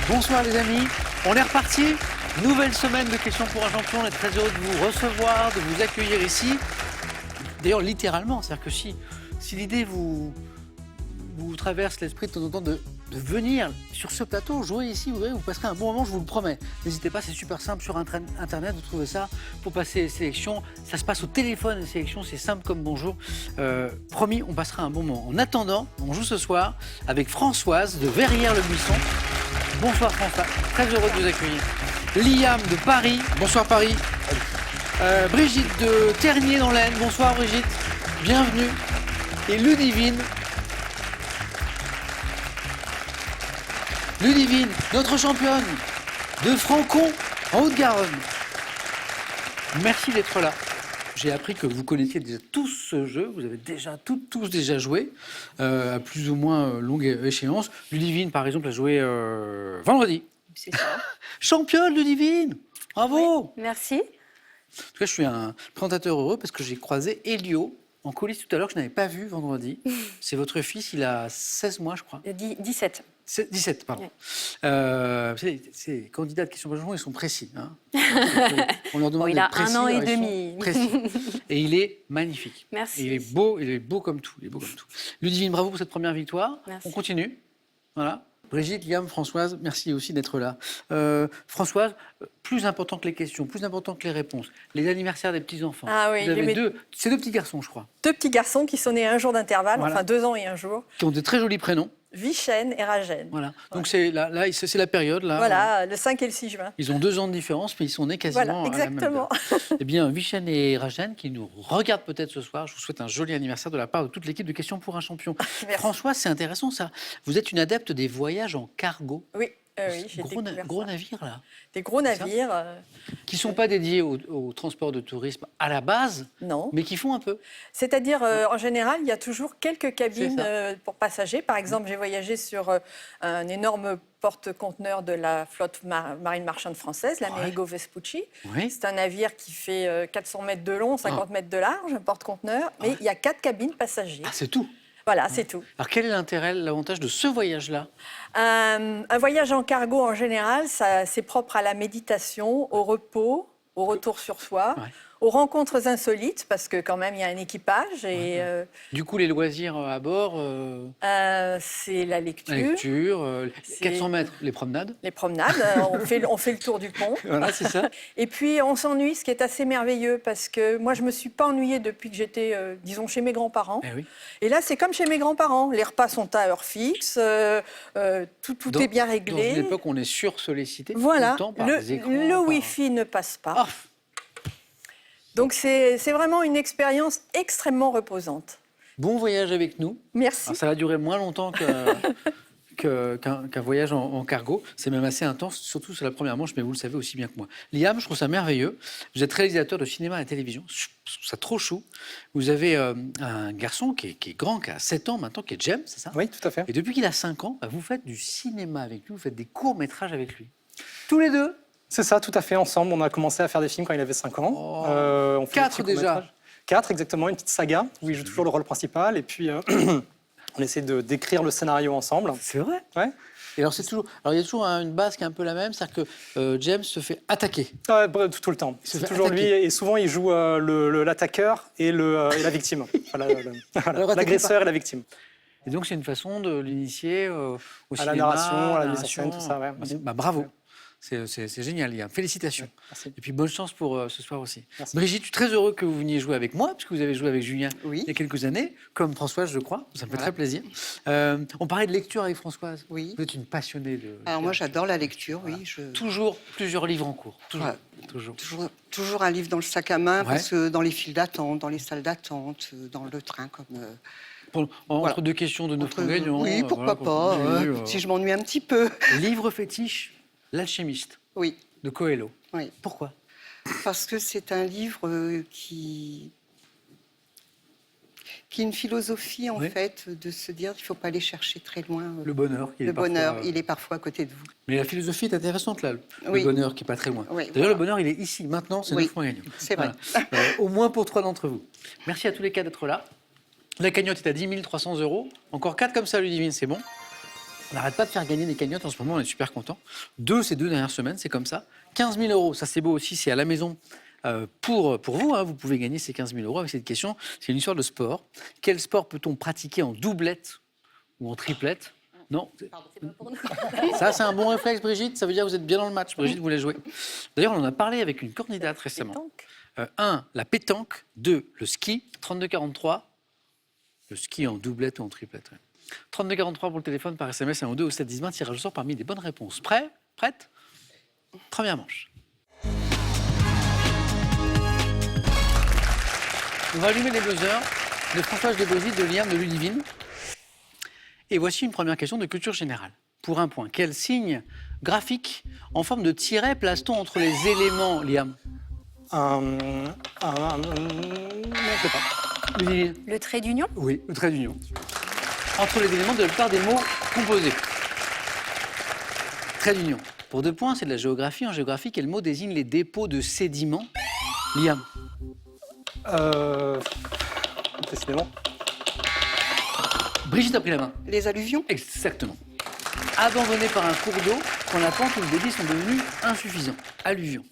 Bonsoir les amis, on est reparti. Nouvelle semaine de questions pour un champion. On est très heureux de vous recevoir, de vous accueillir ici. D'ailleurs, littéralement, c'est-à-dire que si l'idée vous traverse l'esprit de temps en temps de venir sur ce plateau, jouer ici, vous passerez un bon moment, je vous le promets. N'hésitez pas, c'est super simple sur Internet, vous trouvez ça pour passer les sélections. Ça se passe au téléphone, les sélections, c'est simple comme bonjour. Promis, on passera un bon moment. En attendant, on joue ce soir avec Françoise de Verrières-le-Buisson. Bonsoir François, très heureux de vous accueillir. Liam de Paris, bonsoir Paris. Brigitte de Tergnier dans l'Aisne, bonsoir Brigitte, bienvenue. Et Ludivine, notre championne de Francon en Haute-Garonne. Merci d'être là. J'ai appris que vous connaissiez déjà tous ce jeu, vous avez déjà tous déjà joué, à plus ou moins longue échéance. Ludivine, par exemple, a joué vendredi. C'est ça. Championne, Ludivine. Bravo. Oui, merci. En tout cas, je suis un présentateur heureux parce que j'ai croisé Elio en coulisses tout à l'heure que je n'avais pas vu vendredi. C'est votre fils, il a 16 mois, je crois. 17. 17, pardon. Oui. Ces candidats de questions pour champion, ils sont précis. Hein. On leur demande il a d'être précis. 1 an et alors ils demi. sont précis. Et il est magnifique. Merci. Et il est beau comme tout. Ludivine, bravo pour cette première victoire. Merci. On continue. Voilà. Brigitte, Liam, Françoise, merci aussi d'être là. Françoise, plus important que les questions, plus important que les réponses, les anniversaires des petits-enfants. Ah oui, vous avez c'est deux petits garçons, je crois. 2 petits garçons qui sont nés à 1 jour d'intervalle, Voilà. enfin 2 ans et 1 jour. Qui ont de très jolis prénoms. Vichen et Rajen. Voilà. Donc c'est la période là. Voilà, le 5 et le 6 juin. Ils ont 2 ans de différence, mais ils sont nés quasiment Voilà, exactement. à la même date. Eh bien, Vichen et Rajen, qui nous regardent peut-être ce soir, je vous souhaite un joli anniversaire de la part de toute l'équipe de Questions pour un champion. François, c'est intéressant ça. Vous êtes une adepte des voyages en cargo. Oui, j'ai découvert Gros ça. navires là. Des gros navires. Qui ne sont pas dédiés au transport de tourisme à la base, Non. mais qui font un peu. C'est-à-dire, en général, il y a toujours quelques cabines pour passagers. Par exemple, j'ai voyagé sur un énorme porte-conteneur de la flotte marine marchande française, l'Amerigo Vespucci. Oui. C'est un navire qui fait 400 mètres de long, 50 mètres de large, un porte-conteneur. Mais il y a 4 cabines passagers. Ah, c'est tout. Voilà, c'est tout. Alors, quel est l'intérêt, l'avantage de ce voyage-là? Un voyage en cargo, en général, c'est propre à la méditation, au repos, au retour sur soi, aux rencontres insolites, parce que quand même, il y a un équipage. Et, Du coup, les loisirs à bord c'est la lecture. 400 mètres, les promenades. Les promenades, on fait le tour du pont. Voilà, c'est ça. Et puis, on s'ennuie, ce qui est assez merveilleux, parce que moi, je ne me suis pas ennuyée depuis que j'étais, disons, chez mes grands-parents. Eh oui. Et là, c'est comme chez mes grands-parents. Les repas sont à heure fixe, tout est bien réglé. Dans une époque où on est sursollicité Voilà, tout le temps par les écrans. le Wi-Fi ne passe pas. Donc, c'est vraiment une expérience extrêmement reposante. Bon voyage avec nous. Merci. Alors, ça va durer moins longtemps qu'un voyage en cargo. C'est même assez intense, surtout sur la première manche, mais vous le savez aussi bien que moi. Liam, je trouve ça merveilleux. Vous êtes réalisateur de cinéma et de télévision. Je trouve ça trop chou. Vous avez un garçon qui est grand, qui a 7 ans maintenant, qui est James, c'est ça? Oui, tout à fait. Et depuis qu'il a 5 ans, vous faites du cinéma avec lui, vous faites des courts-métrages avec lui. Tous les deux? C'est ça, tout à fait, ensemble. On a commencé à faire des films quand il avait 5 ans. On fait 4 déjà? 4, exactement, une petite saga où il joue toujours le rôle principal. Et puis, on essaie d'écrire le scénario ensemble. C'est vrai? Ouais. Et alors, il y a toujours une base qui est un peu la même, c'est-à-dire que James se fait attaquer. Tout le temps. C'est toujours lui. Et souvent, il joue l'attaqueur et la victime. L'agresseur et la victime. Et donc, c'est une façon de l'initier au à cinéma, la narration, à la mise en narration. scène, tout ça. Ouais. Bravo. C'est génial, Liam. Félicitations. Ouais, merci. Et puis, bonne chance pour ce soir aussi. Merci. Brigitte, je suis très heureux que vous veniez jouer avec moi, puisque vous avez joué avec Julien Oui. il y a quelques années, comme Françoise, je crois. Ça me fait Voilà. très plaisir. On parlait de lecture avec Françoise. Oui. Vous êtes une passionnée de Alors moi j'adore la lecture, oui. Toujours plusieurs livres en cours. Toujours. Voilà. Toujours. Toujours un livre dans le sac à main, Ouais. parce que dans les files d'attente, dans les salles d'attente, dans le train, comme... Entre Voilà. deux questions de nos gagnants. Oui, pourquoi pas, si je m'ennuie un petit peu. Livre fétiche, L'Alchimiste, Oui, de Coelho. oui. Pourquoi? Parce que c'est un livre qui est une philosophie, en Oui. fait, de se dire qu'il ne faut pas aller chercher très loin. Le bonheur. Le bonheur, il est parfois à côté de vous. Mais la philosophie est intéressante, là. Le Oui. bonheur qui n'est pas très loin. Oui, D'ailleurs, voilà. le bonheur, il est ici, maintenant, c'est 9 points gagnants. C'est vrai. Voilà. Au moins pour 3 d'entre vous. Merci à tous les 4 d'être là. La cagnotte est à 10 300 €. Encore 4 comme ça, Ludivine, c'est bon? On n'arrête pas de faire gagner des cagnottes en ce moment, on est super contents. Ces 2 dernières semaines, c'est comme ça. 15 000 €, ça c'est beau aussi, c'est à la maison pour vous. Hein, vous pouvez gagner ces 15 000 € avec cette question. C'est une histoire de sport. Quel sport peut-on pratiquer en doublette ou en triplette? Non. Ça, c'est un bon réflexe, Brigitte. Ça veut dire que vous êtes bien dans le match. Brigitte voulait jouer. D'ailleurs, on en a parlé avec une candidate récemment. 1, la pétanque. 2, le ski. 32-43. Le ski en doublette ou en triplette. Ouais. 32-43 pour le téléphone par SMS 1 ou 2 au 7-10-20. Tirage au sort parmi les bonnes réponses. Prêt? Prête? Première manche. On va allumer les buzzers de Françoise de Brigitte, de Liam, de Ludivine. Et voici une première question de culture générale. Pour 1 point, quel signe graphique en forme de tiret place-t-on entre les éléments, Liam? Non, je sais pas. Ludivine? Le trait d'union? Oui, le trait d'union. Entre les éléments de la plupart des mots composés. Trait d'union. Pour 2 points, c'est de la géographie. En géographie, quel mot désigne les dépôts de sédiments? Liam? Décidément. Brigitte a pris la main. Les alluvions? Exactement. Abandonné par un cours d'eau quand la pente ou le débit sont devenus insuffisants. Alluvion.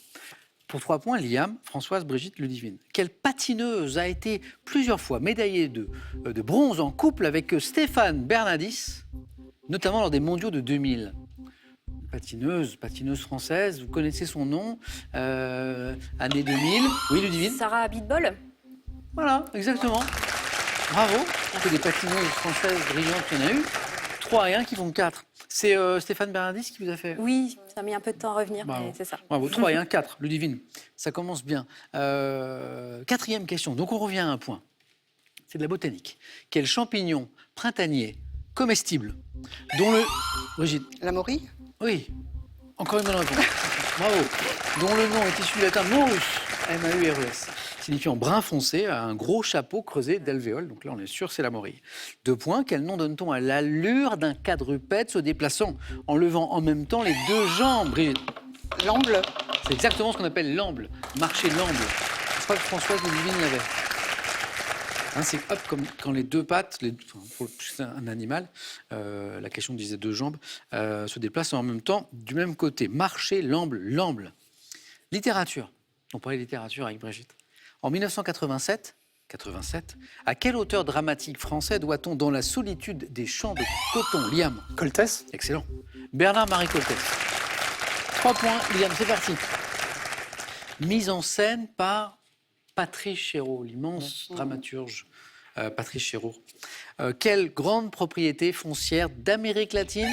Pour 3 points, Liam, Françoise, Brigitte, Ludivine. Quelle patineuse a été plusieurs fois médaillée de bronze en couple avec Stéphane Bernadis, notamment lors des mondiaux de 2000? Patineuse française, vous connaissez son nom, année 2000. Oui, Ludivine? Sarah Abitbol? Voilà, exactement. Bravo. Que des patineuses françaises brillantes, il y en a eu. 3 et 1 qui font 4. C'est Stéphane Bernadis qui vous a fait? Oui, ça a mis un peu de temps à revenir, Bravo. mais c'est ça. Bravo, 3 et 1, 4. Ludivine, ça commence bien. 4e question, donc on revient à un point. C'est de la botanique. Quel champignon printanier comestible dont le... Brigitte? La morille? Oui, encore une bonne réponse. Bravo. Dont le nom est issu du latin maurus, M-A-U-R-E-S, signifiant brun foncé, à un gros chapeau creusé d'alvéoles. Donc là, on est sûr, c'est la morille. 2 points. Quel nom donne-t-on à l'allure d'un quadrupède se déplaçant en levant en même temps les 2 jambes? Brigitte? L'amble? C'est exactement ce qu'on appelle l'amble, marcher l'amble. Je crois que Françoise Ludivine l'avait. Hein, c'est hop, comme quand les 2 pattes, c'est un animal, la question disait 2 jambes, se déplacent en même temps du même côté. Marcher l'amble, l'amble. Littérature. On parlait de littérature avec Brigitte. En 1987, à quel auteur dramatique français doit-on Dans la solitude des champs de coton? Liam? Coltès? Excellent. Bernard-Marie Coltès. 3 points. Liam, c'est parti. Mise en scène par Patrice Chéreau, l'immense dramaturge Patrice Chéreau. Quelle grande propriété foncière d'Amérique latine?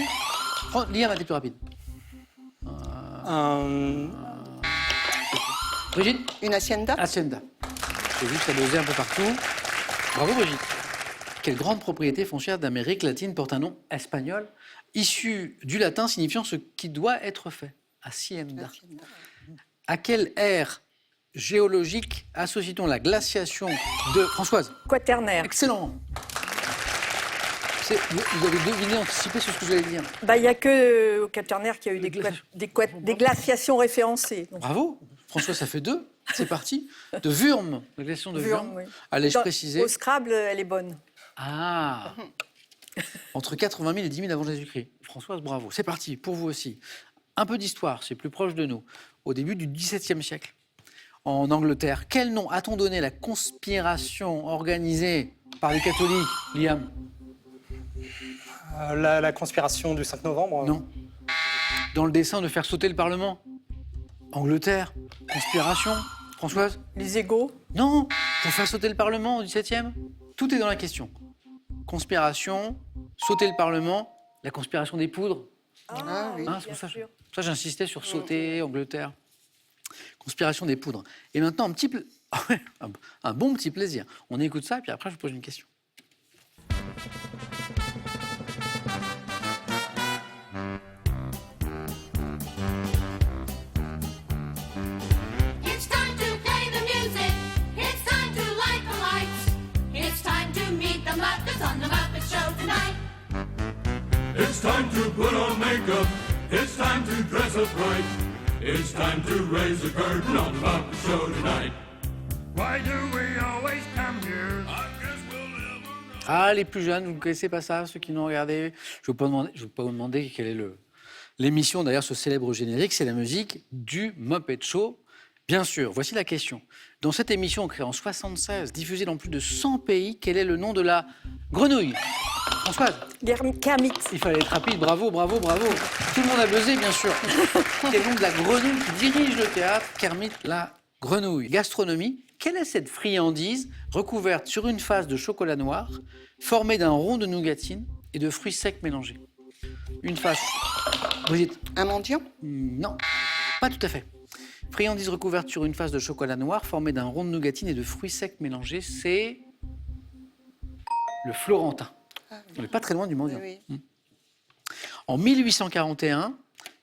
Liam a été plus rapide. Brigitte? Une hacienda? Hacienda. J'ai vu que ça buzzait un peu partout. Bravo Brigitte. Quelle grande propriété foncière d'Amérique latine porte un nom espagnol, issu du latin signifiant ce qui doit être fait? Hacienda. À quelle ère géologique associe-t-on la glaciation de... Françoise? Quaternaire. Excellent. Vous avez deviné, anticipé sur ce que j'allais dire. Il n'y a que au Quaternaire qu'il y a eu glaciations. des glaciations référencées. Donc, Bravo. François, ça fait 2. C'est parti. De Wurm, la glaciation de Wurm. oui. Allais-je préciser? Au Scrabble, elle est bonne. Ah. Entre 80 000 et 10 000 avant Jésus-Christ. Françoise, bravo. C'est parti, pour vous aussi. Un peu d'histoire, c'est plus proche de nous. Au début du XVIIe siècle, en Angleterre, quel nom a-t-on donné à la conspiration organisée par les catholiques? Liam? La conspiration du 5 novembre? Non. Dans le dessein de faire sauter le Parlement? Angleterre? Conspiration? Françoise? Les égaux? Non. Pour faire sauter le Parlement au XVIIe? Tout est dans la question. Conspiration, sauter le Parlement, la conspiration des poudres. Ah oui. Hein, c'est pour ça, ça j'insistais sur sauter, Angleterre. Conspiration des poudres. Et maintenant, un bon petit plaisir. On écoute ça, et puis après, je vous pose une question. It's time to play the music. It's time to light the lights. It's time to meet the Muppets on the Muppet Show tonight. It's time to put on makeup. It's time to dress up right. It's time to raise the curtain on the Muppet Show tonight. Why do we always come here? I guess we'll never know. Ah, les plus jeunes, vous ne connaissez pas ça, ceux qui nous regardez? Je ne vais pas vous demander quelle est l'émission derrière ce célèbre générique. C'est la musique du Muppet Show. Bien sûr, voici la question. Dans cette émission créée en 1976, diffusée dans plus de 100 pays, quel est le nom de la grenouille? Françoise? Kermit. Il fallait être rapide, bravo, bravo, bravo. Tout le monde a buzzé, bien sûr. Quel est le nom de la grenouille qui dirige le théâtre? Kermit la grenouille. Gastronomie, quelle est cette friandise recouverte sur une face de chocolat noir, formée d'un rond de nougatine et de fruits secs mélangés? Une face. Brigitte? Un mendiant? Non, pas tout à fait. Friandise recouverte sur une face de chocolat noir, formée d'un rond de nougatine et de fruits secs mélangés, c'est le Florentin. On n'est pas très loin du mendiant. Oui, oui. En 1841,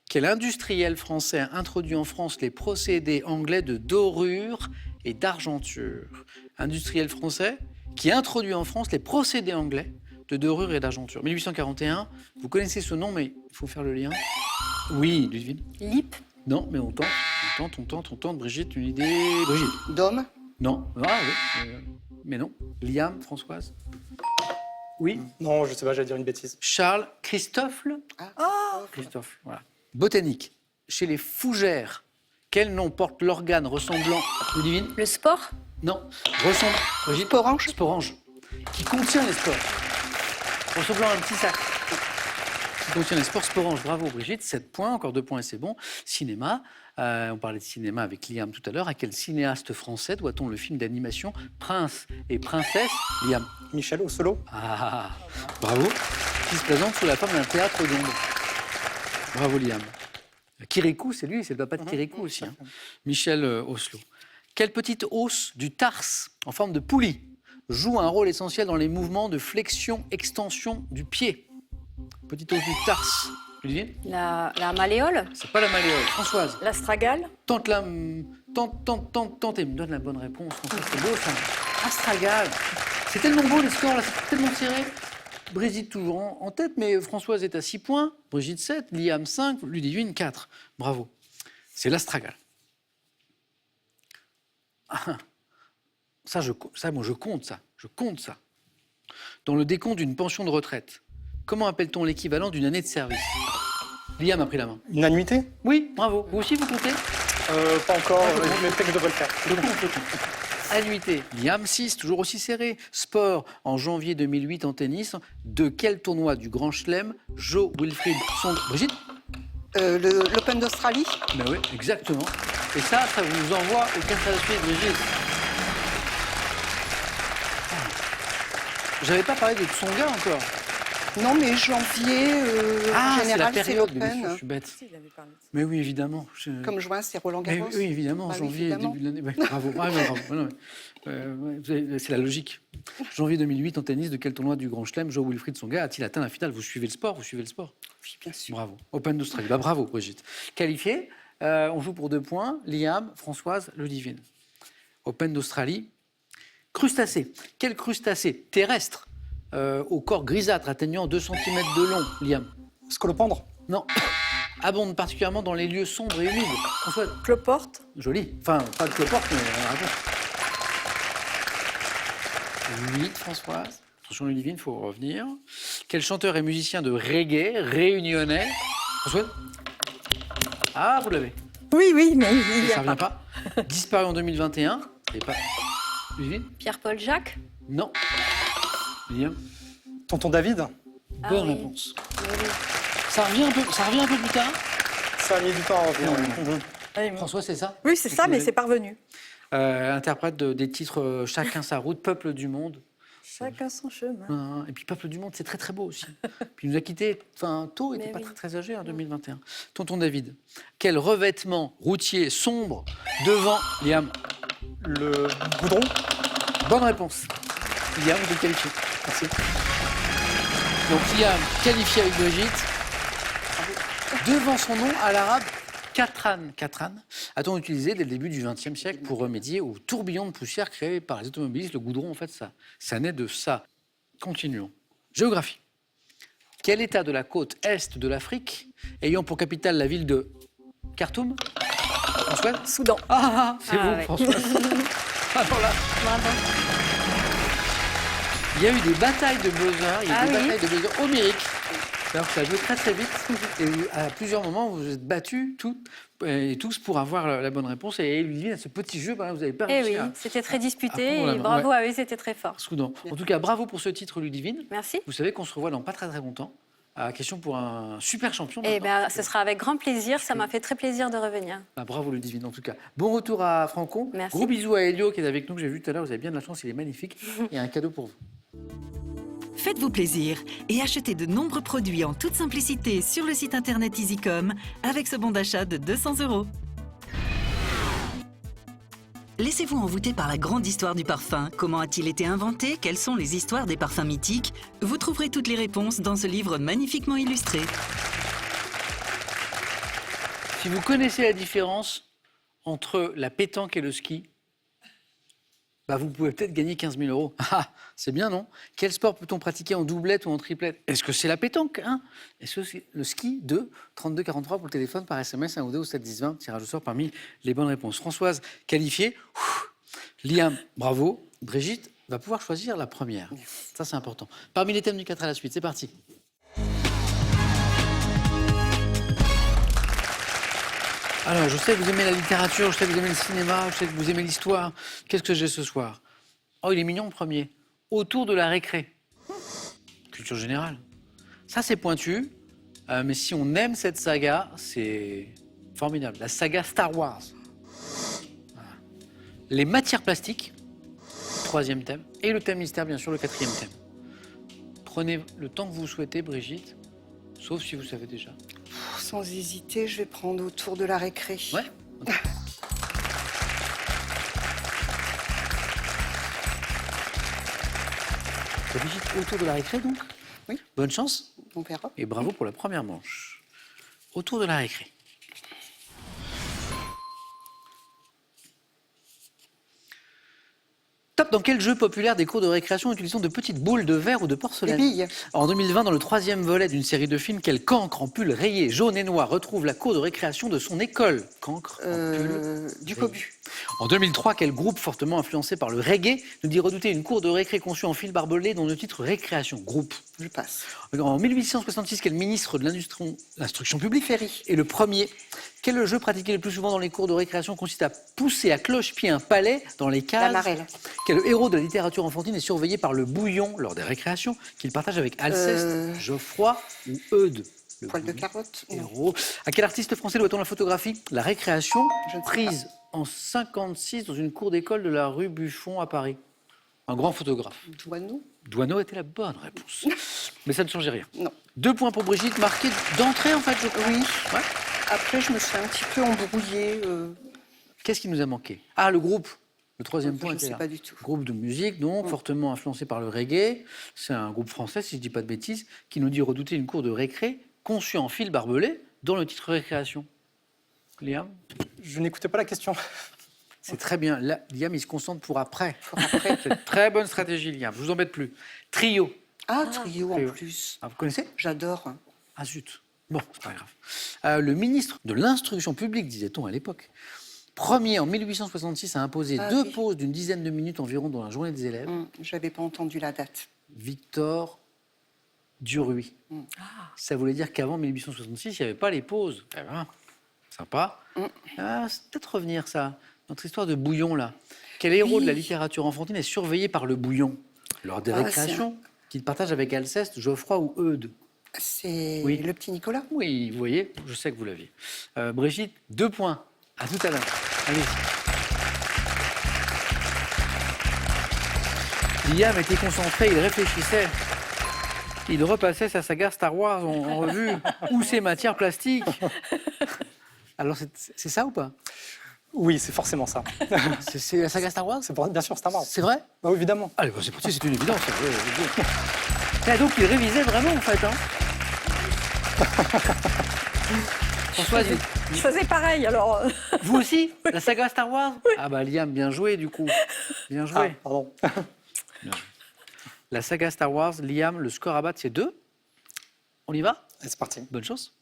quel industriel français a introduit en France les procédés anglais de dorure et d'argenture? Industriel français qui a introduit en France les procédés anglais de dorure et d'argenture. 1841, vous connaissez ce nom, mais il faut faire le lien. Oui, Ludwig? Lip. Non, mais on tente. Brigitte, une idée? Brigitte? Dôme? Non. Ah oui. Mais non. Liam, Françoise? Oui. Non, je sais pas, j'allais dire une bêtise. Charles, Christophe? Christophe, voilà. Botanique. Chez les fougères, quel nom porte l'organe ressemblant... Ludivine? Le sport. Non. Ressemble... Brigitte? Sporange? Sporange. Qui contient les spores. Ressemblant à un petit sac. Qui contient les spores. Sporange. Bravo, Brigitte. 7 points. Encore 2 points et c'est bon. Cinéma. On parlait de cinéma avec Liam tout à l'heure. À quel cinéaste français doit-on le film d'animation Prince et Princesse? Liam? Michel Oslo? Ah, bravo. Qui se présente sous la forme d'un théâtre d'ombre. Bravo, Liam. Kirikou, c'est lui, c'est le papa de Kirikou aussi. Hein. Michel Oslo. Quelle petite hausse du tarse en forme de poulie joue un rôle essentiel dans les mouvements de flexion-extension du pied? Petite hausse du tarse. Olivier? La malléole. C'est pas la malléole. Françoise? L'astragale. Tentez, me donne la bonne réponse. Françoise, c'est beau ça. Astragale. C'est tellement beau les scores là, c'est tellement serré. Brigitte toujours en tête, mais Françoise est à 6 points. Brigitte 7, Liam 5, Ludivine 4. Bravo. C'est l'astragale. Ah, moi je compte ça. Je compte ça. Dans le décompte d'une pension de retraite, comment appelle-t-on l'équivalent d'une année de service? Liam a pris la main. Une annuité? Oui, bravo. Vous aussi, vous comptez? Pas encore, mais peut-être que je devrais le faire. Annuité, Liam 6, toujours aussi serré. Sport, en janvier 2008 en tennis. De quel tournoi du Grand Chelem Joe Wilfried sont... Brigitte? L'Open d'Australie? Ben oui, exactement. Et ça vous envoie au café à suite, Brigitte. J'avais pas parlé de Tsonga encore. Non, mais janvier, en c'est la général, c'est période, mais bien sûr, l'Open. je suis bête. Si, il avait parlé de ça. Mais oui, évidemment. Comme juin, c'est Roland Mais Garros. oui, évidemment, Bah oui, janvier, évidemment. début de l'année. Ouais, bravo, bravo. Non, c'est la logique. Janvier 2008 en tennis, de quel tournoi du Grand Chelem Joe Wilfried Tsonga a-t-il atteint la finale? Vous suivez le sport? Oui, bien sûr. Bravo. Open d'Australie. Bah, bravo, Brigitte. Qualifié, on joue pour 2 points. Liam, Françoise, Ludivine. Open d'Australie. Crustacé. Quel crustacé terrestre au corps grisâtre atteignant 2 cm de long, Liam? Scolopendre? Non. Abonde particulièrement dans les lieux sombres et humides. Françoise? Cloporte. Joli. Enfin, pas de cloporte, mais raconte. 8, Françoise. Attention, Ludivine, il faut revenir. Quel chanteur et musicien de reggae réunionnais? Françoise? Ah, vous l'avez. Oui, mais il Ça y ne a revient pas. pas. Disparu en 2021. Et pas. Ludivine? Pierre-Paul Jacques. Non. Liam? Tonton David? Ah Bonne oui. réponse. Oui. Ça revient un peu plus tard. Ça a mis du temps à revenir. Non. Oui, mais- François, c'est ça? Oui, c'est ça, mais c'est parvenu. Interprète des titres Chacun sa route, Peuple du monde. Chacun son chemin. Et puis Peuple du monde, c'est très très beau aussi. Puis il nous a quittés tôt, il n'était Mais pas oui. très âgé en 2021. Tonton David, quel revêtement routier sombre devant Liam? Le goudron? Bonne réponse. Liam, vous êtes qualifié. Merci. Donc Liam, qualifié avec Brigitte. Devant son nom à l'arabe, Katran. Katran a-t-on utilisé dès le début du XXe siècle pour remédier au tourbillon de poussière créé par les automobilistes? Le goudron, en fait, ça naît de ça. Continuons. Géographie. Quel état de la côte est de l'Afrique, ayant pour capitale la ville de Khartoum? François? Soudan. C'est vous, ouais. François. Alors là, Il y a eu des batailles de buzzer, il y a eu des Ah oui. batailles de buzzer homériques. Alors que ça a joué très très vite. Et à plusieurs moments, vous vous êtes battus toutes et tous pour avoir la bonne réponse. Et Ludivine, à ce petit jeu, vous n'avez pas Eh réussi oui, à c'était très disputé prendre la et main, bravo ouais. à eux, c'était très fort. soudain. En tout cas, bravo pour ce titre, Ludivine. Merci. Vous savez qu'on se revoit dans pas très très longtemps. À question pour un super champion. Eh maintenant. bien, ce sera avec grand plaisir. Ça m'a fait très plaisir de revenir. Ah, bravo Ludivine, en tout cas. Bon retour à Franco. Merci. Gros bisous à Elio qui est avec nous, que j'ai vu tout à l'heure. Vous avez bien de la chance, il est magnifique. Et un cadeau pour vous. Faites-vous plaisir et achetez de nombreux produits en toute simplicité sur le site internet EasyCom avec ce bon d'achat de 200 €. Laissez-vous envoûter par la grande histoire du parfum. Comment a-t-il été inventé? Quelles sont les histoires des parfums mythiques? Vous trouverez toutes les réponses dans ce livre magnifiquement illustré. Si vous connaissez la différence entre la pétanque et le ski, vous pouvez peut-être gagner 15 000 €. Ah, c'est bien, non? Quel sport peut-on pratiquer en doublette ou en triplette? Est-ce que c'est la pétanque, hein? Est-ce que c'est le ski? 2 32 43 pour le téléphone, par SMS, 1 ou 2 ou 7 10 20. Tirage au sort parmi les bonnes réponses. Françoise, qualifiée. Liam, bravo. Brigitte va pouvoir choisir la première. Ça, c'est important. Parmi les thèmes du 4 à la suite, c'est parti. Alors, je sais que vous aimez la littérature, je sais que vous aimez le cinéma, je sais que vous aimez l'histoire. Qu'est-ce que j'ai ce soir? Oh, il est mignon le premier. Autour de la récré. Culture générale. Ça, c'est pointu. Mais si on aime cette saga, c'est formidable. La saga Star Wars. Voilà. Les matières plastiques, 3e thème. Et le thème mystère, bien sûr, le 4e thème. Prenez le temps que vous souhaitez, Brigitte. Sauf si vous savez déjà. Sans hésiter, je vais prendre autour de la récré. Ouais. Ok. Brigitte, autour de la récré, donc? Oui. Bonne chance On verra. et bravo pour la première manche. Autour de la récré. Top, dans quel jeu populaire des cours de récréation utilisons de petites boules de verre ou de Les porcelaine? billes. En 2020, dans le 3e volet d'une série de films, quel cancre en pull rayé, jaune et noir retrouve la cour de récréation de son école? Cancre en pull Du rayé. cobu. En 2003, quel groupe fortement influencé par le reggae nous dit redouter une cour de récré conçue en fil barbelé dont le titre Récréation? Groupe. Je passe. En 1866, quel ministre de l'instruction publique Ferry. est le premier? Quel jeu pratiqué le plus souvent dans les cours de récréation consiste à pousser à cloche-pied un palais dans les cases? La marelle. Quel héros de la littérature enfantine est surveillé par le bouillon lors des récréations qu'il partage avec Alceste, Geoffroy ou Eudes? Le Poil de bouillon carotte. Non. héros. À quel artiste français doit-on la photographie La récréation, Je ne sais prise en 56 dans une cour d'école de la rue Buffon à Paris? Un grand photographe. Douaneau. Douaneau était la bonne réponse. Mais ça ne changeait rien. Non. 2 points pour Brigitte, marqué d'entrée en fait, je crois. Oui. Ouais. Après, je me suis un petit peu embrouillée. Qu'est-ce qui nous a manqué? Ah, le groupe. Le 3e Je point ne était sais là. pas du tout. Groupe de musique, donc, fortement influencé par le reggae. C'est un groupe français, si je ne dis pas de bêtises, qui nous dit redouter une cour de récré conçue en fil barbelé, dont le titre Récréation. Liam? Je n'écoutais pas la question. C'est très bien. Là, Liam, il se concentre pour après. C'est une très bonne stratégie, Liam. Je vous embête plus. Trio. Ah, trio en Trio. plus. Ah, vous connaissez? J'adore. Ah zut. Bon, c'est pas grave. Le ministre de l'Instruction publique, disait-on à l'époque, premier en 1866 à imposer Ah 2 oui. pauses d'une dizaine de minutes environ dans la journée des élèves, Je n'avais pas entendu la date. Victor Duruy. Ah. Ça voulait dire qu'avant 1866, il n'y avait pas les pauses. Eh ben, sympa. Ah, c'est peut-être revenir, ça. Notre histoire de bouillon, là. Quel héros de la littérature enfantine est surveillé par le bouillon lors des Ah, récréations qu'il partage avec Alceste, Geoffroy ou Eudes? C'est Oui. le petit Nicolas. Oui, vous voyez, je sais que vous l'aviez. Brigitte, 2 points. À tout à l'heure. Allez. Liam était concentré, il réfléchissait. Il repassait sa saga Star Wars en revue. Ou ses matières plastiques. Alors, c'est ça ou pas? Oui, c'est forcément ça. C'est la saga Star Wars? C'est bien sûr Star Wars. C'est vrai? Bah, oui, évidemment. Allez, bah, c'est parti, c'est une évidence. Ah, donc, il révisait vraiment, en fait. Hein. Françoise, Je faisais pareil, alors. vous aussi? La saga Star Wars? Ah bah Liam, bien joué du coup. Bien joué. Ah, pardon. La saga Star Wars, Liam, le score à battre, c'est 2. On y va? Allez, c'est parti. Bonne chance.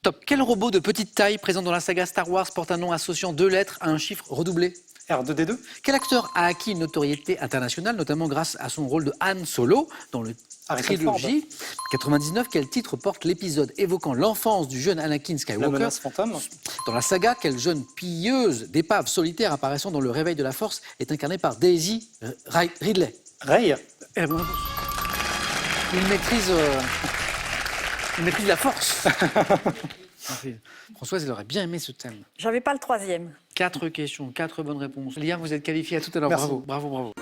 Top. Quel robot de petite taille présent dans la saga Star Wars porte un nom associant 2 lettres à un chiffre redoublé? R2D2. Quel acteur a acquis une notoriété internationale, notamment grâce à son rôle de Han Solo dans le Harrison trilogie 99? Quel titre porte l'épisode évoquant l'enfance du jeune Anakin La Skywalker? menace fantôme. Dans la saga, quelle jeune pilleuse d'épave solitaire apparaissant dans Le Réveil de la Force est incarnée par Daisy Ridley? Rey. Eh, bonne réponse. Il maîtrise la force. Françoise, elle aurait bien aimé ce thème. J'avais pas le troisième. 4 questions, 4 bonnes réponses. Liam, vous êtes qualifié à tout à l'heure. Merci. Bravo, bravo, bravo.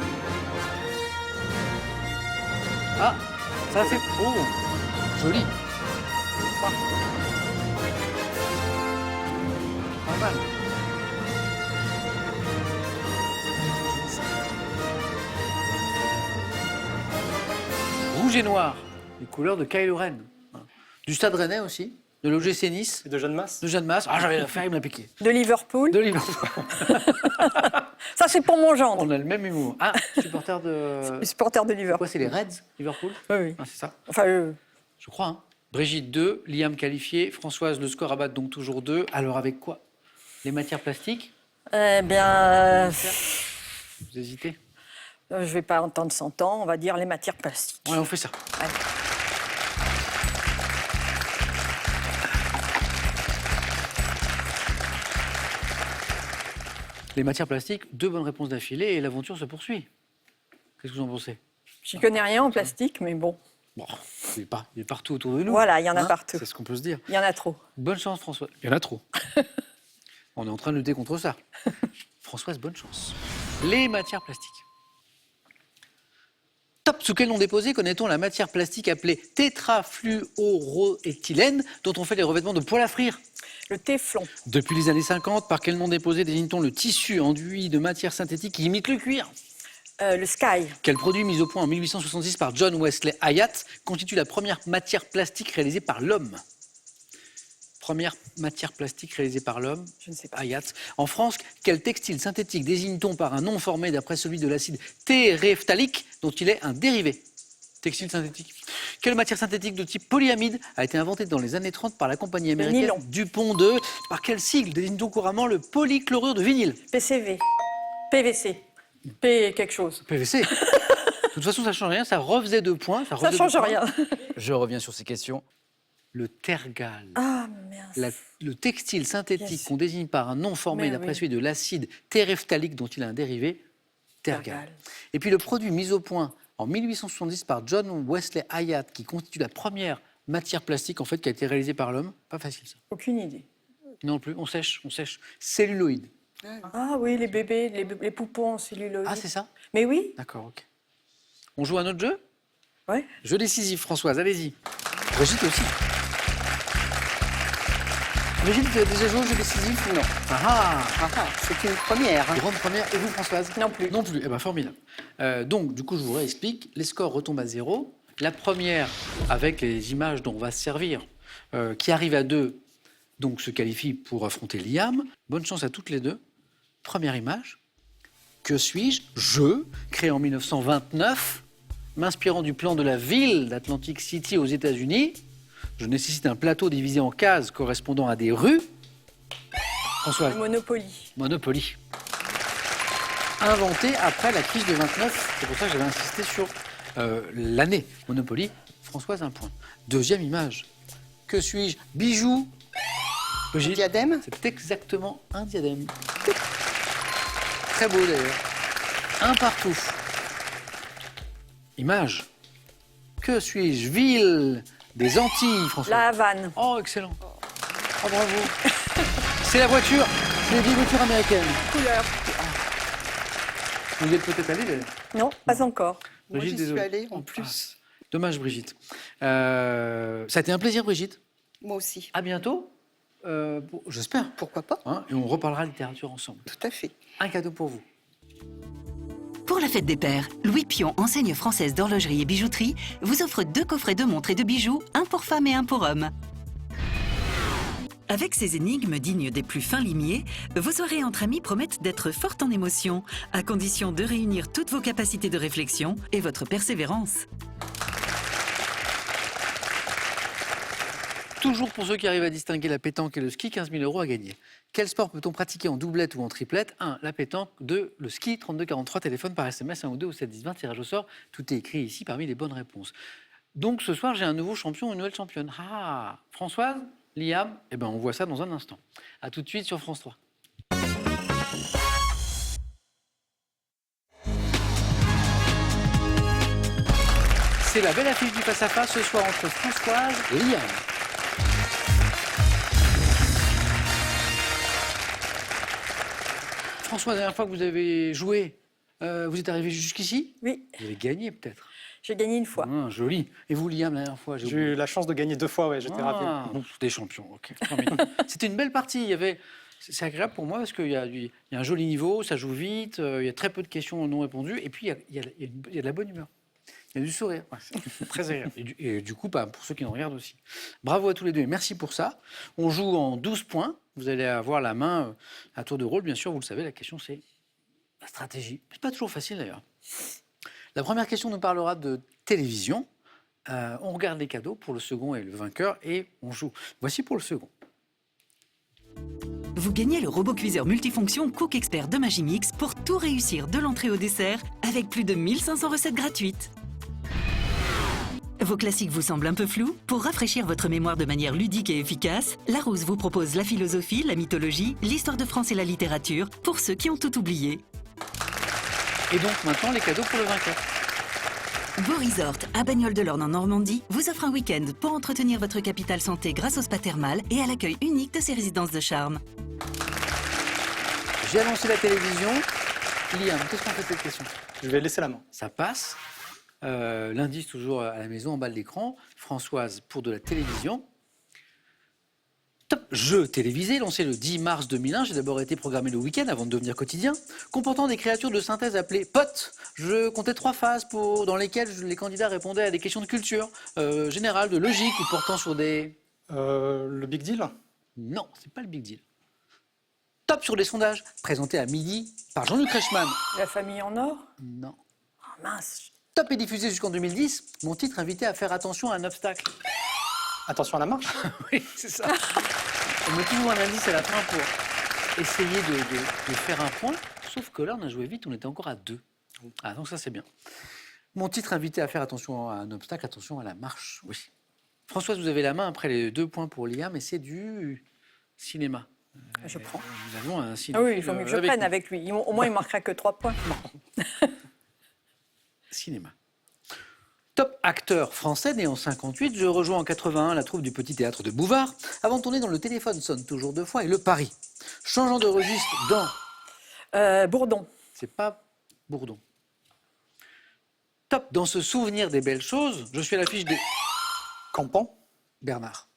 Ah, ça fait... Oh, joli. Pas mal. Rouge et noir, les couleurs de Kylo Ren. Du Stade Rennais aussi, de l'OGC Nice, Et de Jeanne Masse. de Jeanne Masse. Ah, j'avais l'affaire, il me l'a piqué. De Liverpool. De Liverpool. Ça, c'est pour mon gendre. On a le même humour. Ah, supporter de... Le supporter de Quoi, Liverpool. c'est les Reds, Liverpool? Oui, oui. Ah, c'est ça, Enfin, je crois. Hein. Brigitte 2, Liam qualifié, Françoise, le score à battre, donc toujours 2. Alors avec quoi? Les matières plastiques? eh bien, Vous hésitez? je vais pas entendre 100 ans, on va dire les matières plastiques. Ouais, on fait ça. Allez. Les matières plastiques, 2 bonnes réponses d'affilée et l'aventure se poursuit. Qu'est-ce que vous en pensez? J'y connais rien en plastique, mais bon, Bon, il est partout autour de nous. voilà, il y en a Hein, partout. c'est ce qu'on peut se dire. Il y en a trop. Bonne chance, Françoise. Il y en a trop. On est en train de lutter contre ça. Françoise, bonne chance. Les matières plastiques. Top, sous quel nom déposé connaît-on la matière plastique appelée tétrafluoroéthylène, dont on fait les revêtements de poêle à frire? Le téflon. Depuis les années 50, par quel nom déposé désigne-t-on le tissu enduit de matière synthétique qui imite le cuir? Le sky. Quel produit mis au point en 1866 par John Wesley Hyatt constitue la première matière plastique réalisée par l'homme? Première matière plastique réalisée par l'homme, Je ne sais pas. Hyatt. En France, quel textile synthétique désigne-t-on par un nom formé d'après celui de l'acide téréphthalique dont il est un dérivé? Textile synthétique. Quelle matière synthétique de type polyamide a été inventée dans les années 30 par la compagnie américaine nylon. Dupont de... Par quel sigle désigne-t-on couramment le polychlorure de vinyle? PCV. PVC. P quelque chose. PVC. De toute façon, ça ne change rien, ça refaisait 2 points. Ça refaisait change 2 points. rien. Je reviens sur ces questions. Le tergal. Ah, merde. Le textile synthétique Yes. qu'on désigne par un nom formé Mais d'après oui. celui de l'acide téréphthalique dont il a un dérivé, tergal. Tergal. Et puis le produit mis au point en 1870 par John Wesley Hyatt, qui constitue la première matière plastique en fait qui a été réalisée par l'homme. Pas facile ça. Aucune idée. Non plus, on sèche. Celluloïde. Ah oui, les bébés, les poupons en celluloïd. Ah, c'est ça? Mais oui. D'accord, ok. On joue à un autre jeu? Ouais. Jeu décisif, Françoise, allez-y. Brigitte aussi. Brigitte, tu as déjà joué au jeu décisif ou non? Ah, C'est une première. grande première. Et vous, Françoise? Non plus. Non plus. Eh bien, formidable. Donc, du coup, je vous réexplique. Les scores retombent à 0. La première, avec les images dont on va se servir, qui arrive à 2, donc se qualifie pour affronter Liam. Bonne chance à toutes les deux. Première image. Que suis-je? Je, créé en 1929, m'inspirant du plan de la ville d'Atlantic City aux États-Unis. Je nécessite un plateau divisé en cases correspondant à des rues. François, Monopoly. Monopoly. Inventé après la crise de 29. C'est pour ça que j'avais insisté sur l'année. Monopoly. Françoise, 1 point. Deuxième image. Que suis-je? Bijou. Brigitte, Diadème. c'est exactement un diadème. Très beau d'ailleurs. Un partout. Image. Que suis-je? Ville des Antilles, François. La Havane. Oh, excellent. Oh, bravo. C'est la voiture. C'est les vieilles voitures américaines. Couleur. Vous y êtes peut-être allé, d'ailleurs. Non, pas encore. Moi, j'y suis désolé. allée en plus. Dommage, Brigitte. Ça a été un plaisir, Brigitte. Moi aussi. À bientôt. J'espère. Pourquoi pas? Hein, et on reparlera littérature ensemble. Tout à fait. Un cadeau pour vous. Pour la fête des pères, Louis Pion, enseigne française d'horlogerie et bijouterie, vous offre 2 coffrets de montres et de bijoux, un pour femmes et un pour hommes. Avec ces énigmes dignes des plus fins limiers, vos soirées entre amis promettent d'être fortes en émotions, à condition de réunir toutes vos capacités de réflexion et votre persévérance. Toujours pour ceux qui arrivent à distinguer la pétanque et le ski, 15 000 € à gagner. Quel sport peut-on pratiquer en doublette ou en triplette? 1. La pétanque. 2. Le ski. 32 43, téléphone par SMS, 1 ou 2 ou 7 10 20, tirage au sort. Tout est écrit ici parmi les bonnes réponses. Donc ce soir, j'ai un nouveau champion, une nouvelle championne. Ah, Françoise, Liam, eh ben, on voit ça dans un instant. A tout de suite sur France 3. C'est la belle affiche du face-à-face ce soir entre Françoise et Liam. François, la dernière fois que vous avez joué, vous êtes arrivé jusqu'ici? Oui, Vous avez gagné peut-être. j'ai gagné une fois. Ah, joli. Et vous, Liam, la dernière fois? J'ai eu la chance de gagner 2 fois, ouais, j'étais ravi. Des champions, ok. C'était une belle partie. Il y avait... C'est agréable pour moi parce qu'il y a un joli niveau, ça joue vite, il y a très peu de questions non répondues, et puis il y a de la bonne humeur. Il y a du sourire. Ouais, c'est très agréable. Et du coup, pour ceux qui nous regardent aussi. Bravo à tous les deux et merci pour ça. On joue en 12 points. Vous allez avoir la main à tour de rôle, bien sûr, vous le savez, la question c'est la stratégie. C'est pas toujours facile d'ailleurs. La première question nous parlera de télévision. On regarde les cadeaux pour le second et le vainqueur et on joue. Voici pour le second. Vous gagnez le robot cuiseur multifonction Cook Expert de Magimix pour tout réussir de l'entrée au dessert avec plus de 1500 recettes gratuites. Vos classiques vous semblent un peu flous? Pour rafraîchir votre mémoire de manière ludique et efficace, Larousse vous propose la philosophie, la mythologie, l'histoire de France et la littérature pour ceux qui ont tout oublié. Et donc maintenant les cadeaux pour le vainqueur. Beau Resort à Bagnoles-de-l'Orne en Normandie vous offre un week-end pour entretenir votre capital santé grâce au spa thermal et à l'accueil unique de ses résidences de charme. J'ai annoncé la télévision. Liam, qu'est-ce qu'on fait de cette question? Je vais laisser la main. Ça passe. L'indice toujours à la maison en bas de l'écran. Françoise pour de la télévision. Top jeu télévisé lancé le 10 mars 2001. J'ai d'abord été programmé le week-end avant de devenir quotidien. Comportant des créatures de synthèse appelées potes. Je comptais 3 phases dans lesquelles les candidats répondaient à des questions de culture générale, de logique ou portant sur des... Le Big Deal? Non, c'est pas le big deal. Top sur des sondages présentés à midi par Jean-Luc Reichmann. La famille en or? Non. Oh, mince. Top est diffusé jusqu'en 2010. Mon titre invitait à faire attention à un obstacle. Attention à la marche. Oui, c'est ça. On met toujours un indice à la fin pour essayer de faire un point. Sauf que là, on a joué vite, on était encore à 2. Ah, donc ça, c'est bien. Mon titre invitait à faire attention à un obstacle, attention à la marche. Oui. Françoise, vous avez la main après les 2 points pour Liam, mais c'est du cinéma. Je prends. Nous avons un Ah cinéma. oui, il faut mieux que je prenne avec lui. Au moins, il ne marquera que 3 points. Cinéma. Top acteur français, né en 58, je rejoins en 81 la troupe du Petit Théâtre de Bouvard, avant de tourner dans Le téléphone sonne toujours 2 fois et Le Paris. Changeant de registre dans... Bourdon. C'est pas Bourdon. Top, dans ce souvenir des belles choses, je suis à l'affiche des... Campan? Bernard.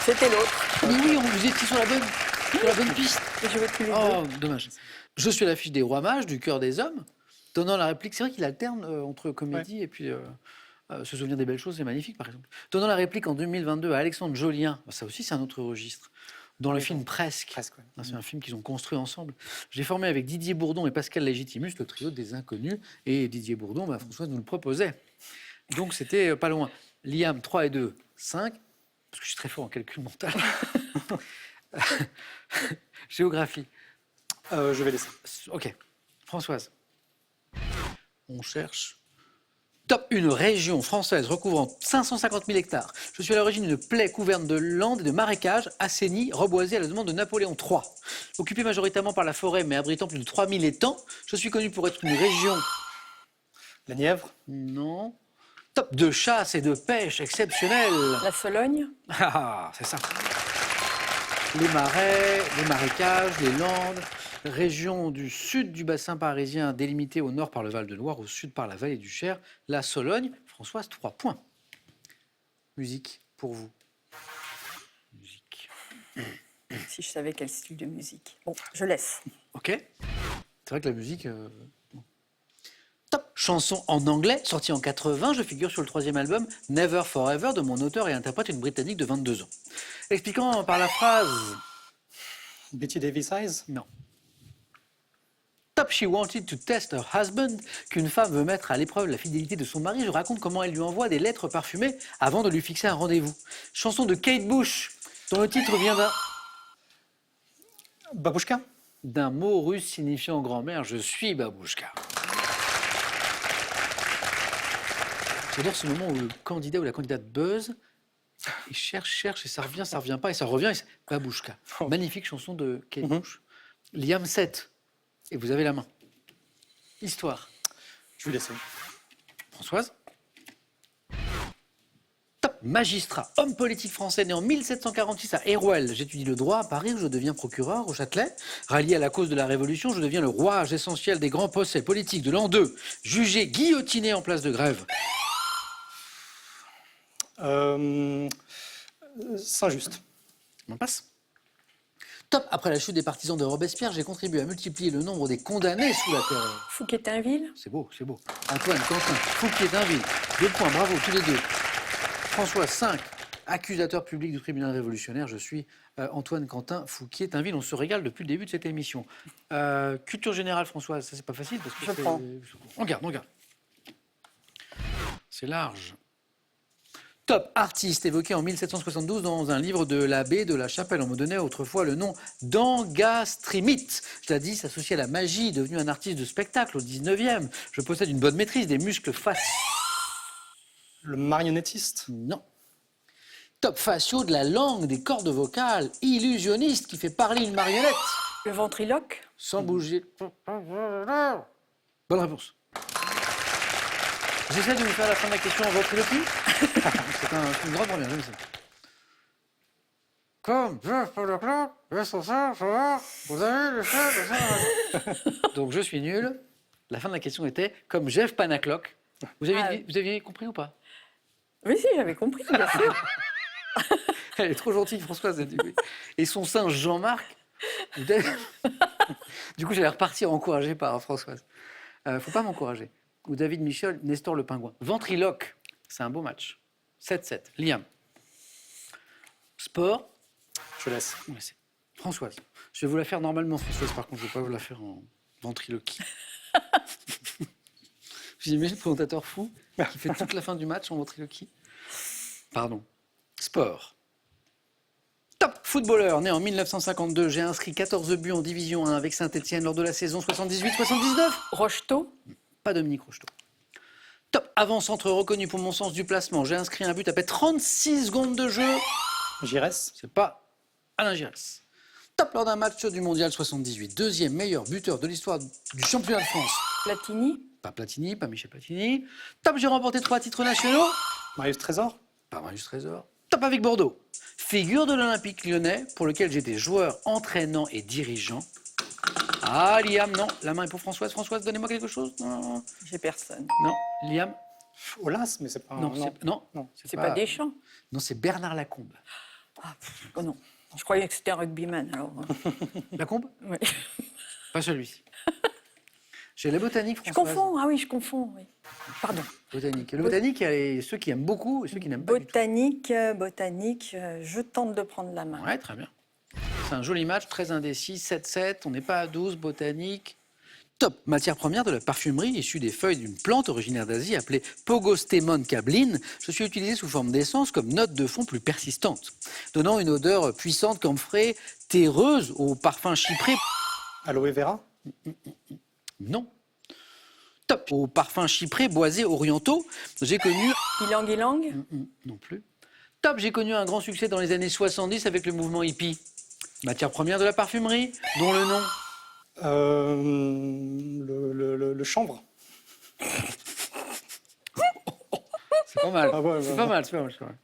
C'était l'autre. Mais oui, vous étiez sur la bonne piste. Et je vais tous les Oh, deux. dommage. Je suis à l'affiche des Rois Mages, du Cœur des Hommes, donnant la réplique. C'est vrai qu'il alterne entre comédie et puis se souvenir des belles choses, c'est magnifique, par exemple. Donnant la réplique en 2022 à Alexandre Jolien, ça aussi, c'est un autre registre. Dans le film Presque. Ouais. C'est un film qu'ils ont construit ensemble. J'ai formé avec Didier Bourdon et Pascal Légitimus le trio des Inconnus. Et Didier Bourdon, Françoise nous le proposait. Donc c'était pas loin. Liam, 3 et 2, 5. Parce que je suis très fort en calcul mental. Géographie. Je vais laisser. Ok. Françoise. On cherche. Top, une région française recouvrant 550 000 hectares. Je suis à l'origine d'une plaie couverte de landes et de marécages, assainie, reboisée à la demande de Napoléon III. Occupée majoritairement par la forêt, mais abritant plus de 3000 étangs, je suis connu pour être une région... La Nièvre? Non. Top de chasse et de pêche exceptionnelle. La Sologne. Ah, c'est ça. Les marais, les marécages, les landes, région du sud du bassin parisien délimitée au nord par le Val-de-Loire, au sud par la vallée du Cher, la Sologne. Françoise, 3 points. Musique pour vous. Musique. Si je savais quel style de musique. Bon, je laisse. Ok. C'est vrai que la musique... Top chanson en anglais, sortie en 80, je figure sur le 3e album Never Forever de mon auteur et interprète, une Britannique de 22 ans. Expliquant par la phrase... Betty Davis Eyes? Non. Top, she wanted to test her husband. Qu'une femme veut mettre à l'épreuve la fidélité de son mari. Je raconte comment elle lui envoie des lettres parfumées avant de lui fixer un rendez-vous. Chanson de Kate Bush, dont le titre vient Babouchka. d'un mot russe signifiant grand-mère. Je suis Babouchka. J'adore ce moment où le candidat ou la candidate buzz. Il cherche, et ça revient pas, et ça revient, et c'est Babouchka. Magnifique chanson de Kate Bush. Liam 7, et vous avez la main. Histoire. Je vais laisser. Françoise. Top. Magistrat, homme politique français né en 1746 à Hérouel. J'étudie le droit à Paris où je deviens procureur au Châtelet. Rallié à la cause de la Révolution, je deviens le rouage essentiel des grands procès politiques de l'an 2. Jugé, guillotiné en place de grève. Saint-Just. On passe. Top. Après la chute des partisans de Robespierre, j'ai contribué à multiplier le nombre des condamnés sous la terreur. Fouquetinville. C'est beau, c'est beau. Antoine, Quentin, Fouquier-Tinville. 2 points, bravo, tous les deux. François, 5. Accusateur public du tribunal révolutionnaire. Je suis Antoine, Quentin, Fouquier-Tinville. On se régale depuis le début de cette émission. Culture générale, Françoise, ça c'est pas facile parce que Je prends. On garde. C'est large. Top. Artiste évoqué en 1772 dans un livre de l'abbé de la Chapelle. On me donnait autrefois le nom d'Angastrimite. Je l'ai dit, s'associé à la magie, devenu un artiste de spectacle au 19e. Je possède une bonne maîtrise des muscles faciaux. Le marionnettiste. Non. Top. Faciaux de la langue, des cordes vocales. Illusionniste qui fait parler une marionnette. Le ventriloque. Sans bouger. Bonne réponse. J'essaie de vous faire à la fin de la question en ventriloquie. C'est une grande première, j'aime ça. Comme vous avez le choix. Donc je suis nul. La fin de la question était comme Jeff Panaclock. Vous aviez compris ou pas? Oui, si, j'avais compris, bien sûr. Elle est trop gentille, Françoise. Elle dit oui. Et son singe Jean-Marc. Du coup, j'allais repartir encouragé par Françoise. Faut pas m'encourager. Ou David Michel, Nestor le Pingouin. Ventriloque, c'est un beau match. 7-7. Liam. Sport. Je laisse. On va laisser. Françoise. Je vais vous la faire normalement, Françoise. Par contre, je ne vais pas vous la faire en ventriloquie. Vous imaginez le présentateur fou qui fait toute la fin du match en ventriloquie. Pardon. Sport. Top. Footballeur, né en 1952. J'ai inscrit 14 buts en Division 1 avec Saint-Etienne lors de la saison 78-79. Rocheteau. Pas Dominique Rocheteau. Top. Avant-centre reconnu pour mon sens du placement. J'ai inscrit un but après 36 secondes de jeu. Giresse. C'est pas Alain Giresse. Top. Lors d'un match du Mondial 78. Deuxième meilleur buteur de l'histoire du championnat de France. Platini. Pas Platini, pas Michel Platini. Top. J'ai remporté 3 titres nationaux. Marius Trésor. Pas Marius Trésor. Top avec Bordeaux. Figure de l'Olympique lyonnais pour lequel j'étais joueur, entraînant et dirigeant. Ah, Liam, non. La main est pour Françoise. Françoise, donnez-moi quelque chose. Non. J'ai personne. Non. Liam. Olas, mais c'est pas... Non, C'est pas Deschamps. Non, c'est Bernard Lacombe. Oh non. Je croyais que c'était un rugbyman, alors. Lacombe? Oui. Pas celui-ci. J'ai la botanique, Je Françoise. confonds, ah oui, je confonds. Oui. Pardon. Botanique. Le botanique, il y a ceux qui aiment beaucoup et ceux qui n'aiment pas du Botanique, je tente de prendre la main. tout. Ouais, très bien. C'est un joli match, très indécis, 7-7, on n'est pas à 12, botanique. Top. Matière première de la parfumerie issue des feuilles d'une plante originaire d'Asie appelée Pogostemon cabline. Je suis utilisé sous forme d'essence comme note de fond plus persistante, donnant une odeur puissante, camphrée, terreuse au parfum chypré. Aloe vera. Non. Top. Au parfum chypré, boisé, orientaux, j'ai connu... Ylang-ylang. Non plus. Top. J'ai connu un grand succès dans les années 70 avec le mouvement hippie. Matière première de la parfumerie, dont le nom... Le chanvre. C'est pas mal. Ah ouais, c'est ouais, pas ouais. mal, c'est pas mal, c'est pas mal.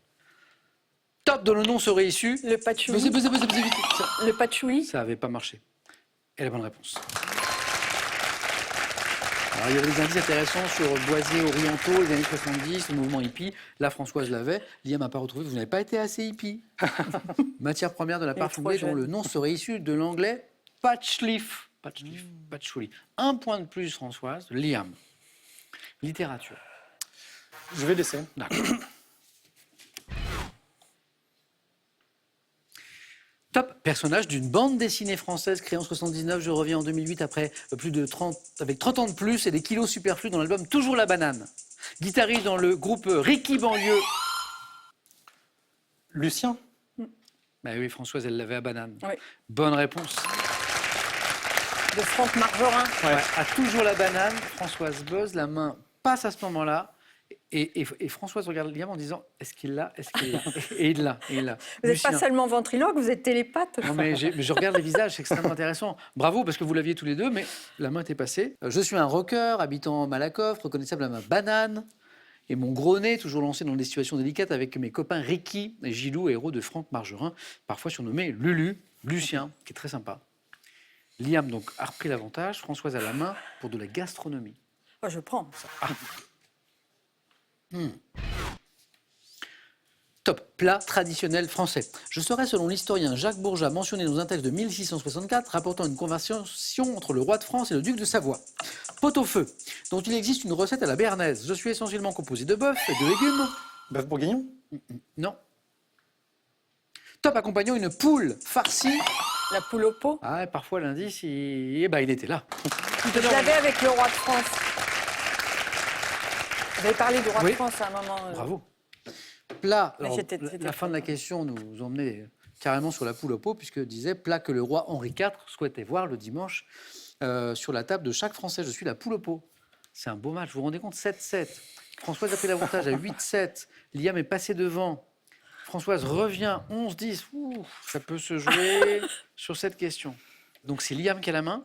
Top, dont le nom serait issu. Le patchouli. Vas-y, vite. Le patchouli. Ça avait pas marché. Et la bonne réponse. Alors, il y avait des indices intéressants sur boisés orientaux, les années 70, le mouvement hippie. Là, Françoise l'avait. Liam n'a pas retrouvé. Vous n'avez pas été assez hippie. Matière première de la Il est parfumerie trop dont jeune. le nom serait issu de l'anglais patchleaf. Patchouli. Un point de plus, Françoise. Liam. Littérature. Je vais laisser. D'accord. Top. Personnage d'une bande dessinée française créée en 79. Je reviens en 2008 après avec 30 ans de plus et des kilos superflus dans l'album Toujours la banane. Guitariste dans le groupe Ricky Banlieue. Lucien. Bah oui, Françoise, elle l'avait à banane. Oui. Bonne réponse. De Franck Margerin. Ouais. À Toujours la banane, Françoise buzz, la main passe à ce moment-là. Et Françoise regarde Liam en disant est-ce qu'il l'a, est-ce qu'il l'a. Et il l'a, et il l'a. Vous n'êtes pas Lucien. seulement ventriloque, vous êtes télépathe. Non, mais je regarde les visages, c'est extrêmement intéressant. Bravo, parce que vous l'aviez tous les deux, mais la main était passée. Je suis un rocker, habitant Malakoff, reconnaissable à ma banane. Et mon gros nez, toujours lancé dans des situations délicates avec mes copains Ricky et Gilou, héros de Franck Margerin, parfois surnommé Lulu, Lucien, qui est très sympa. Liam donc a repris l'avantage, Françoise à la main pour de la gastronomie. Oh, je prends. Top, plat traditionnel français. Je serais, selon l'historien Jacques Bourgeat, mentionné dans un texte de 1664 rapportant une conversation entre le roi de France et le duc de Savoie. Pot-au-feu, dont il existe une recette à la béarnaise. Je suis essentiellement composé de bœuf et de légumes. Bœuf bourguignon. Non. Top, accompagnant une poule farcie. La poule au pot. Ah, et parfois l'indice, il était là. Vous l'avez avec le roi de France. Vous avez parlé du roi Oui. de France à un moment. Bravo. Plat, Mais alors, c'était la fin de la question nous emmenait carrément sur la poule au pot, puisque disait plat que le roi Henri IV souhaitait voir le dimanche sur la table de chaque Français. Je suis la poule au pot. C'est un beau match, vous vous rendez compte 7-7. Françoise a pris l'avantage à 8-7. Liam est passé devant. Françoise revient 11-10. Ouh, ça peut se jouer sur cette question. Donc c'est Liam qui a la main,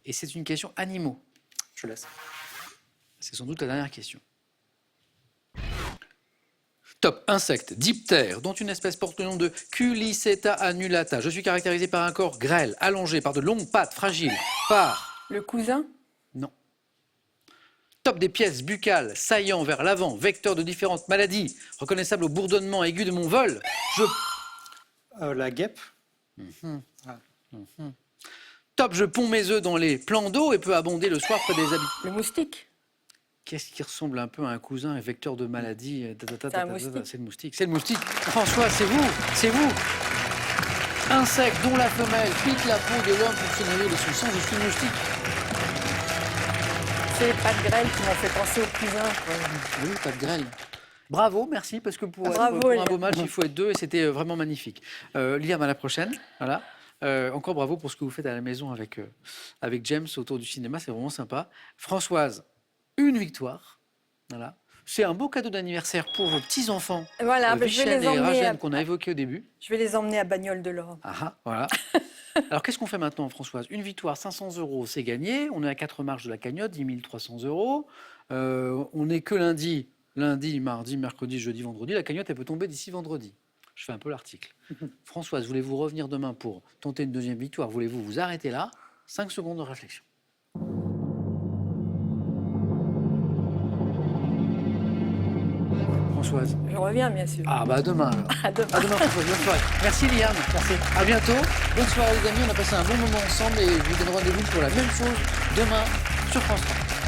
et c'est une question animaux. Je laisse. C'est sans doute la dernière question. Top, insecte, diptère, dont une espèce porte le nom de Culiceta annulata. Je suis caractérisé par un corps grêle, allongé, par de longues pattes fragiles, par... Le cousin. Non. Top des pièces buccales, saillant vers l'avant, vecteur de différentes maladies, reconnaissable au bourdonnement aigu de mon vol. La guêpe. Top, je ponds mes œufs dans les plans d'eau et peux abonder le soir près des habitants. Le moustique. Qu'est-ce qui ressemble un peu à un cousin et vecteur de maladie? C'est un moustique. C'est le moustique. C'est le moustique. François, c'est vous. C'est vous. Insecte dont la femelle pique la peau de l'homme pour se nourrir de son sang. Je suis le moustique. C'est les pattes grêles qui m'ont fait penser au cousin. Oui, pas de grêle. Bravo, merci, parce que pour Bravo, un Liam. beau match, il faut être deux et c'était vraiment magnifique. Liam, à la prochaine. Voilà. Encore bravo pour ce que vous faites à la maison avec James autour du cinéma, c'est vraiment sympa. Françoise, une victoire. Voilà. C'est un beau cadeau d'anniversaire pour vos petits-enfants. Voilà, je vais Vichen les et emmener. Rajen qu'on a évoqué au début. Je vais les emmener à Bagnoles de l'Or. Ah, voilà. Alors, qu'est-ce qu'on fait maintenant, Françoise? Une victoire, 500 €, c'est gagné. On est à 4 marches de la cagnotte, 10 300 €. On n'est que lundi, mardi, mercredi, jeudi, vendredi. La cagnotte, elle peut tomber d'ici vendredi. Je fais un peu l'article. Françoise, voulez-vous revenir demain pour tenter une deuxième victoire? Voulez-vous vous arrêter là? 5 secondes de réflexion. Françoise. Je reviens, bien sûr. Ah bah à demain alors. À demain. À demain Françoise, bonne soirée. Merci Liam. Merci. À bientôt. Bonne soirée les amis, on a passé un bon moment ensemble et je vous donne rendez-vous pour la même chose demain sur France 3.